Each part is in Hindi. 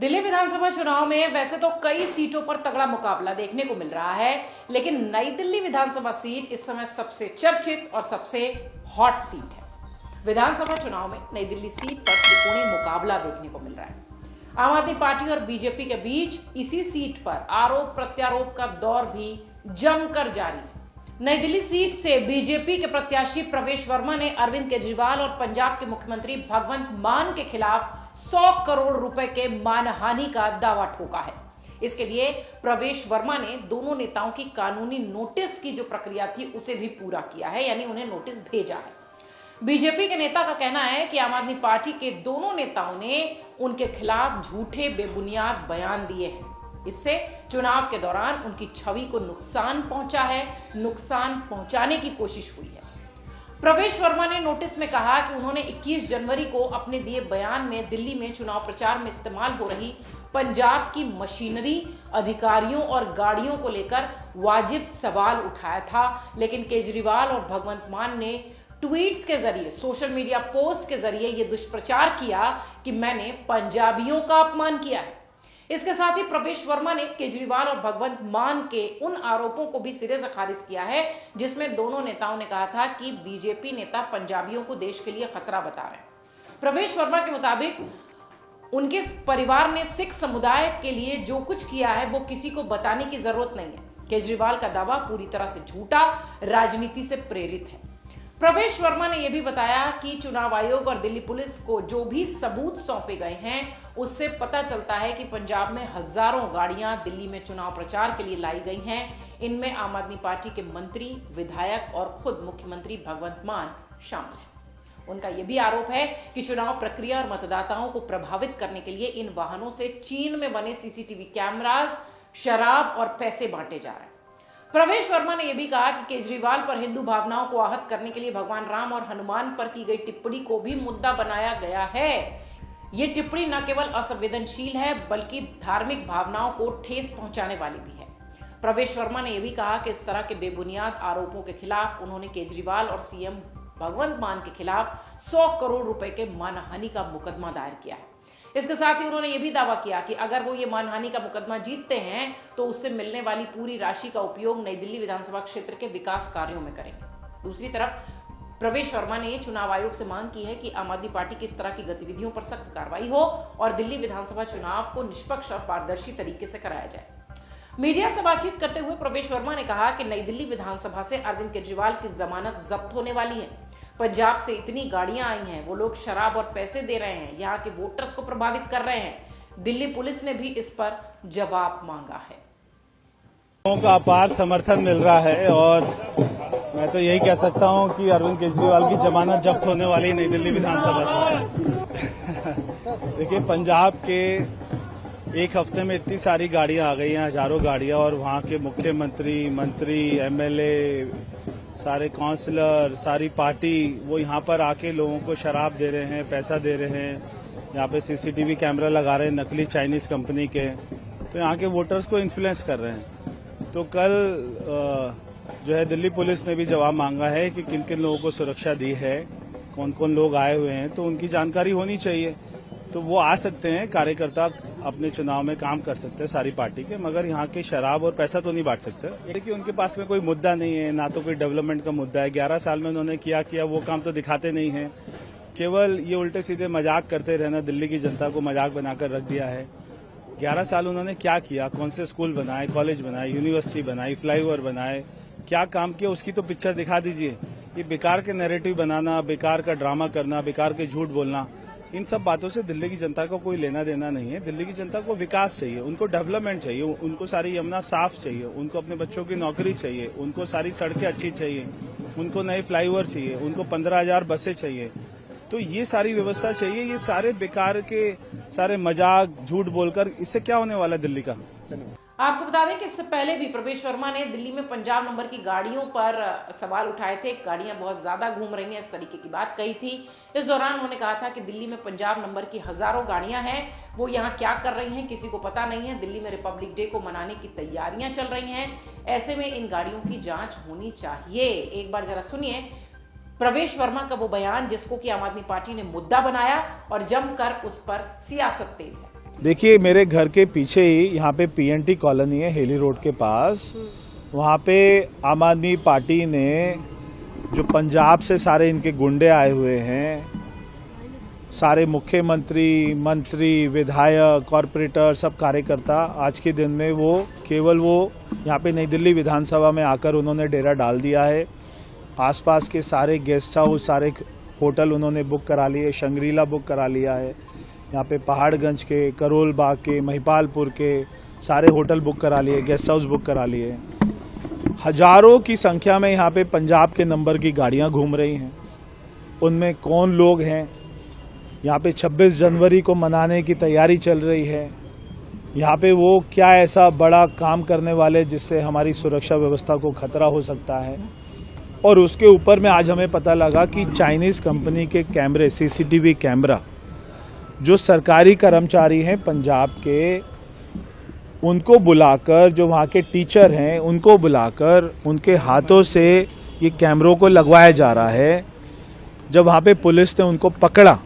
दिल्ली विधानसभा चुनाव में वैसे तो कई सीटों पर तगड़ा मुकाबला देखने को मिल रहा है, लेकिन नई दिल्ली विधानसभा सीट इस समय सबसे चर्चित और सबसे हॉट सीट है। विधानसभा चुनाव में नई दिल्ली सीट पर त्रिकोणीय मुकाबला देखने को मिल रहा है। आम आदमी पार्टी और बीजेपी के बीच इसी सीट पर आरोप प्रत्यारोप का दौर भी जमकर जारी है। नई दिल्ली सीट से बीजेपी के प्रत्याशी प्रवेश वर्मा ने अरविंद केजरीवाल और पंजाब के मुख्यमंत्री भगवंत मान के खिलाफ 100 करोड़ रुपए के मानहानि का दावा ठोका है। इसके लिए प्रवेश वर्मा ने दोनों नेताओं की कानूनी नोटिस की जो प्रक्रिया थी उसे भी पूरा किया है, यानी उन्हें नोटिस भेजा है। बीजेपी के नेता का कहना है कि आम आदमी पार्टी के दोनों नेताओं ने उनके खिलाफ झूठे बेबुनियाद बयान दिए हैं। इससे चुनाव के दौरान उनकी छवि को नुकसान पहुंचा है, नुकसान पहुंचाने की कोशिश हुई है। प्रवेश वर्मा ने नोटिस में कहा कि उन्होंने 21 जनवरी को अपने दिए बयान में दिल्ली में चुनाव प्रचार में इस्तेमाल हो रही पंजाब की मशीनरी, अधिकारियों और गाड़ियों को लेकर वाजिब सवाल उठाया था, लेकिन केजरीवाल और भगवंत मान ने ट्वीट्स के जरिए, सोशल मीडिया पोस्ट के जरिए यह दुष्प्रचार किया कि मैंने पंजाबियों का अपमान किया है। इसके साथ ही प्रवेश वर्मा ने केजरीवाल और भगवंत मान के उन आरोपों को भी सिरे से खारिज किया है जिसमें दोनों नेताओं ने कहा था कि बीजेपी नेता पंजाबियों को देश के लिए खतरा बता रहे हैं। प्रवेश वर्मा के मुताबिक उनके परिवार ने सिख समुदाय के लिए जो कुछ किया है वो किसी को बताने की जरूरत नहीं है। केजरीवाल का दावा पूरी तरह से झूठा, राजनीति से प्रेरित है। प्रवेश वर्मा ने यह भी बताया कि चुनाव आयोग और दिल्ली पुलिस को जो भी सबूत सौंपे गए हैं उससे पता चलता है कि पंजाब में हजारों गाड़ियां दिल्ली में चुनाव प्रचार के लिए लाई गई हैं। इनमें आम आदमी पार्टी के मंत्री, विधायक और खुद मुख्यमंत्री भगवंत मान शामिल हैं। उनका यह भी आरोप है कि चुनाव प्रक्रिया और मतदाताओं को प्रभावित करने के लिए इन वाहनों से चीन में बने सीसीटीवी कैमरास, शराब और पैसे बांटे जा रहे हैं। प्रवेश वर्मा ने यह भी कहा कि केजरीवाल पर हिंदू भावनाओं को आहत करने के लिए भगवान राम और हनुमान पर की गई टिप्पणी को भी मुद्दा बनाया गया है। यह टिप्पणी न केवल असंवेदनशील है बल्कि धार्मिक भावनाओं को ठेस पहुंचाने वाली भी है। प्रवेश वर्मा ने यह भी कहा कि इस तरह के बेबुनियाद आरोपों के खिलाफ उन्होंने केजरीवाल और सीएम भगवंत मान के खिलाफ 100 करोड़ रुपए के मानहानि का मुकदमा दायर किया है। इसके साथ ही उन्होंने यह भी दावा किया कि अगर वो ये मानहानि का मुकदमा जीतते हैं तो उससे मिलने वाली पूरी राशि का उपयोग नई दिल्ली विधानसभा क्षेत्र के विकास कार्यों में करेंगे। दूसरी तरफ प्रवेश वर्मा ने चुनाव आयोग से मांग की है कि आम आदमी पार्टी की इस तरह की गतिविधियों पर सख्त कार्रवाई हो और दिल्ली विधानसभा चुनाव को निष्पक्ष और पारदर्शी तरीके से कराया जाए। मीडिया से बातचीत करते हुए प्रवेश वर्मा ने कहा कि नई दिल्ली विधानसभा से अरविंद केजरीवाल की जमानत जब्त होने वाली है। पंजाब से इतनी गाड़ियां आई हैं, वो लोग शराब और पैसे दे रहे हैं, यहाँ के वोटर्स को प्रभावित कर रहे हैं। दिल्ली पुलिस ने भी इस पर जवाब मांगा है। लोगों का अपार समर्थन मिल रहा है और मैं तो यही कह सकता हूं कि अरविंद केजरीवाल की जमानत जब्त होने वाली नई दिल्ली विधानसभा से। देखिए, पंजाब के एक हफ्ते में इतनी सारी गाड़ियां आ गई हैं, हजारों गाड़ियां, और वहां के मुख्यमंत्री, मंत्री, एमएलए, सारे काउंसलर, सारी पार्टी वो यहाँ पर आके लोगों को शराब दे रहे हैं, पैसा दे रहे हैं, यहाँ पे सीसीटीवी कैमरा लगा रहे हैं नकली चाइनीज कंपनी के, तो यहाँ के वोटर्स को इन्फ्लुएंस कर रहे हैं। तो कल जो है दिल्ली पुलिस ने भी जवाब मांगा है कि किन किन लोगों को सुरक्षा दी है, कौन कौन लोग आए हुए हैं, तो उनकी जानकारी होनी चाहिए। तो वो आ सकते हैं, कार्यकर्ता अपने चुनाव में काम कर सकते हैं सारी पार्टी के, मगर यहाँ के शराब और पैसा तो नहीं बांट सकते। देखिए, उनके पास में कोई मुद्दा नहीं है, ना तो कोई डेवलपमेंट का मुद्दा है। 11 साल में उन्होंने क्या किया वो काम तो दिखाते नहीं है, केवल ये उल्टे सीधे मजाक करते रहना, दिल्ली की जनता को मजाक बनाकर रख दिया है। 11 साल उन्होंने क्या किया, कौन से स्कूल बनाए, कॉलेज बनाए, यूनिवर्सिटी बनाई, फ्लाईओवर बनाए, क्या काम किया उसकी तो पिक्चर दिखा दीजिए। ये बेकार के नैरेटिव बनाना, बेकार का ड्रामा करना, बेकार के झूठ बोलना, इन सब बातों से दिल्ली की जनता को कोई लेना देना नहीं है। दिल्ली की जनता को विकास चाहिए, उनको डेवलपमेंट चाहिए, उनको सारी यमुना साफ चाहिए, उनको अपने बच्चों की नौकरी चाहिए, उनको सारी सड़कें अच्छी चाहिए, उनको नए फ्लाईओवर चाहिए, उनको 15,000 बसें चाहिए। तो ये सारी व्यवस्था चाहिए। ये सारे बेकार के सारे मजाक, झूठ बोलकर इससे क्या होने वाला है दिल्ली का। आपको बता दें कि इससे पहले भी प्रवेश वर्मा ने दिल्ली में पंजाब नंबर की गाड़ियों पर सवाल उठाए थे। गाड़ियां बहुत ज्यादा घूम रही हैं, इस तरीके की बात कही थी। इस दौरान उन्होंने कहा था कि दिल्ली में पंजाब नंबर की हजारों गाड़ियां हैं, वो यहाँ क्या कर रही हैं किसी को पता नहीं है। दिल्ली में रिपब्लिक डे को मनाने की तैयारियां चल रही हैं, ऐसे में इन गाड़ियों की जांच होनी चाहिए। एक बार जरा सुनिए प्रवेश वर्मा का वो बयान जिसको कि आम आदमी पार्टी ने मुद्दा बनाया और जमकर उस पर सियासत तेज है। देखिए, मेरे घर के पीछे ही यहाँ पे पीएनटी कॉलोनी है, हेली रोड के पास। वहाँ पे आम आदमी पार्टी ने जो पंजाब से सारे इनके गुंडे आए हुए हैं, सारे मुख्यमंत्री, मंत्री, विधायक, कॉरपोरेटर, सब कार्यकर्ता, आज के दिन में वो यहाँ पे नई दिल्ली विधानसभा में आकर उन्होंने डेरा डाल दिया है। आसपास के सारे गेस्ट हाउस, सारे होटल उन्होंने बुक करा लिए, शंग्रीला बुक करा लिया है। यहाँ पे पहाड़गंज के, करोल बाग के, महिपालपुर के सारे होटल बुक करा लिए, गेस्ट हाउस बुक करा लिए। हजारों की संख्या में यहाँ पे पंजाब के नंबर की गाड़ियाँ घूम रही हैं। उनमें कौन लोग हैं? यहाँ पे 26 जनवरी को मनाने की तैयारी चल रही है। यहाँ पे वो क्या ऐसा बड़ा काम करने वाले जिससे हमारी सुरक्षा व्यवस्था को खतरा हो सकता है। और उसके ऊपर में आज हमें पता लगा कि चाइनीज कंपनी के कैमरे, सीसीटीवी कैमरा, जो सरकारी कर्मचारी हैं पंजाब के, उनको बुलाकर, जो वहाँ के टीचर हैं उनको बुलाकर उनके हाथों से ये कैमरों को लगवाया जा रहा है। जब वहाँ पे पुलिस ने उनको पकड़ा,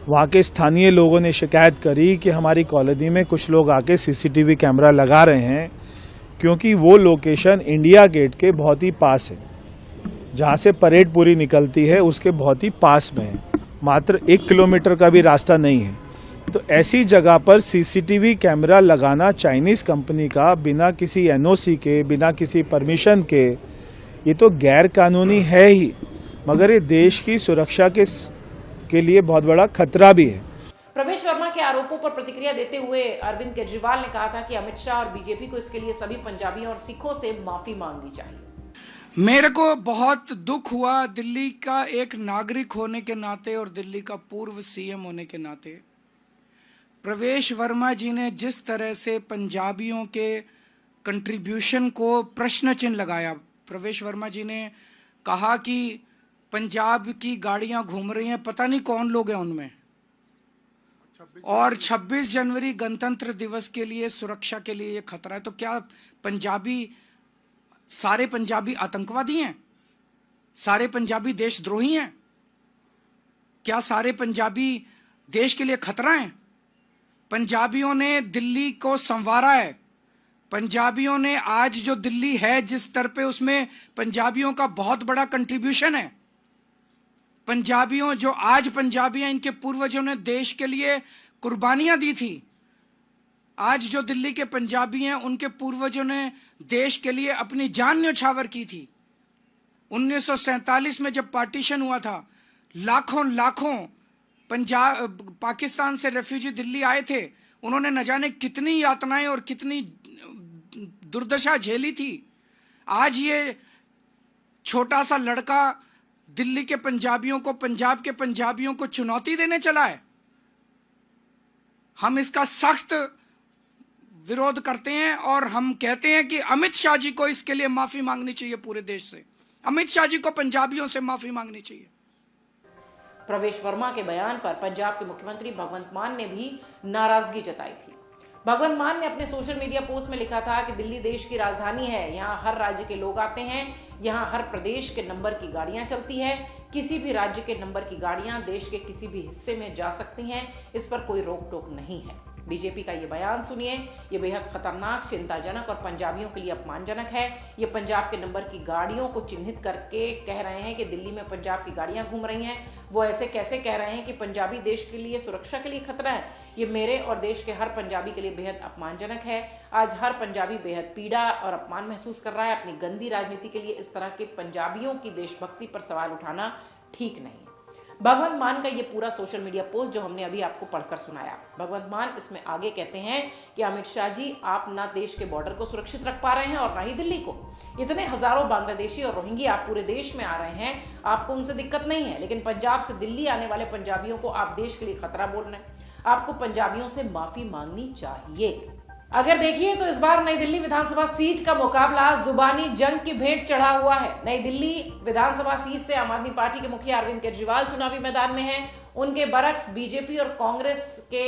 वहाँ के स्थानीय लोगों ने शिकायत करी कि हमारी कॉलोनी में कुछ लोग आके सीसीटीवी कैमरा लगा रहे हैं, क्योंकि वो लोकेशन इंडिया गेट के बहुत ही पास है। जहाँ से परेड पूरी निकलती है उसके बहुत ही पास में है, मात्र 1 किलोमीटर का भी रास्ता नहीं है। तो ऐसी जगह पर सीसीटीवी कैमरा लगाना चाइनीज कंपनी का, बिना किसी एनओसी के, बिना किसी परमिशन के, ये तो गैर कानूनी है ही, मगर ये देश की सुरक्षा के लिए बहुत बड़ा खतरा भी है। प्रवेश वर्मा के आरोपों पर प्रतिक्रिया देते हुए अरविंद केजरीवाल ने कहा था कि अमित शाह और बीजेपी को इसके लिए सभी पंजाबियों और सिखों से माफी मांगनी चाहिए। मेरे को बहुत दुख हुआ, दिल्ली का एक नागरिक होने के नाते और दिल्ली का पूर्व सीएम होने के नाते, प्रवेश वर्मा जी ने जिस तरह से पंजाबियों के कंट्रीब्यूशन को प्रश्न चिन्ह लगाया। प्रवेश वर्मा जी ने कहा कि पंजाब की गाड़ियां घूम रही हैं, पता नहीं कौन लोग हैं उनमें, और 26 जनवरी गणतंत्र दिवस के लिए, सुरक्षा के लिए ये खतरा है। तो क्या सारे पंजाबी आतंकवादी हैं? सारे पंजाबी देशद्रोही हैं? क्या सारे पंजाबी देश के लिए खतरा हैं? पंजाबियों ने दिल्ली को संवारा है। पंजाबियों ने आज जो दिल्ली है जिस स्तर पे, उसमें पंजाबियों का बहुत बड़ा कंट्रीब्यूशन है। पंजाबियों, जो आज पंजाबी हैं, इनके पूर्वजों ने देश के लिए कुर्बानियां दी थी। आज जो दिल्ली के पंजाबी हैं, उनके पूर्वजों ने देश के लिए अपनी जान न्यौछावर की थी। 1947 में जब पार्टीशन हुआ था, लाखों पाकिस्तान से रेफ्यूजी दिल्ली आए थे। उन्होंने न जाने कितनी यातनाएं और कितनी दुर्दशा झेली थी। आज ये छोटा सा लड़का दिल्ली के पंजाबियों को, पंजाब के पंजाबियों को चुनौती देने चला है। हम इसका सख्त विरोध करते हैं और हम कहते हैं कि अमित शाह जी को इसके लिए माफी मांगनी चाहिए पूरे देश से। अमित शाह जी को पंजाबियों से माफी मांगनी चाहिए। प्रवेश वर्मा के बयान पर पंजाब के मुख्यमंत्री भगवंत मान ने भी नाराजगी जताई थी। भगवंत मान ने अपने सोशल मीडिया पोस्ट में लिखा था कि दिल्ली देश की राजधानी है, यहाँ हर राज्य के लोग आते हैं, यहाँ हर प्रदेश के नंबर की गाड़ियां चलती है, किसी भी राज्य के नंबर की गाड़ियां देश के किसी भी हिस्से में जा सकती हैं, इस पर कोई रोक टोक नहीं है। बीजेपी का ये बयान सुनिए, ये बेहद खतरनाक, चिंताजनक और पंजाबियों के लिए अपमानजनक है। ये पंजाब के नंबर की गाड़ियों को चिन्हित करके कह रहे हैं कि दिल्ली में पंजाब की गाड़ियां घूम रही हैं। वो ऐसे कैसे कह रहे हैं कि पंजाबी देश के लिए, सुरक्षा के लिए खतरा है? ये मेरे और देश के हर पंजाबी के लिए बेहद अपमानजनक है। आज हर पंजाबी बेहद पीड़ा और अपमान महसूस कर रहा है। अपनी गंदी राजनीति के लिए इस तरह के पंजाबियों की देशभक्ति पर सवाल उठाना ठीक नहीं। भगवंत मान का ये पूरा सोशल मीडिया पोस्ट जो हमने अभी आपको पढ़कर सुनाया, भगवंत मान इसमें आगे कहते हैं कि अमित शाह जी, आप ना देश के बॉर्डर को सुरक्षित रख पा रहे हैं और ना ही दिल्ली को। इतने हजारों बांग्लादेशी और रोहिंग्या आप पूरे देश में आ रहे हैं, आपको उनसे दिक्कत नहीं है, लेकिन पंजाब से दिल्ली आने वाले पंजाबियों को आप देश के लिए खतरा बोल रहे हैं। आपको पंजाबियों से माफी मांगनी चाहिए। अगर देखिए तो इस बार नई दिल्ली विधानसभा सीट का मुकाबला जुबानी जंग की भेंट चढ़ा हुआ है। नई दिल्ली विधानसभा सीट से आम आदमी पार्टी के मुखिया अरविंद केजरीवाल चुनावी मैदान में हैं। उनके बरक्स बीजेपी और कांग्रेस के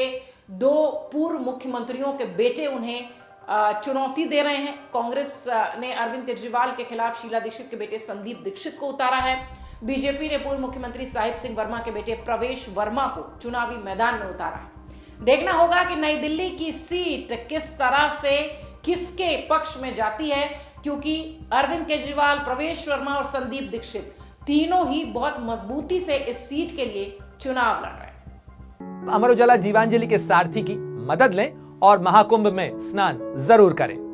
2 पूर्व मुख्यमंत्रियों के बेटे उन्हें चुनौती दे रहे हैं। कांग्रेस ने अरविंद केजरीवाल के खिलाफ शीला दीक्षित के बेटे संदीप दीक्षित को उतारा है। बीजेपी ने पूर्व मुख्यमंत्री साहिब सिंह वर्मा के बेटे प्रवेश वर्मा को चुनावी मैदान में उतारा है। देखना होगा कि नई दिल्ली की सीट किस तरह से किसके पक्ष में जाती है, क्योंकि अरविंद केजरीवाल, प्रवेश वर्मा और संदीप दीक्षित तीनों ही बहुत मजबूती से इस सीट के लिए चुनाव लड़ रहे हैं। अमर उजाला जीवांजलि के सारथी की मदद लें और महाकुंभ में स्नान जरूर करें।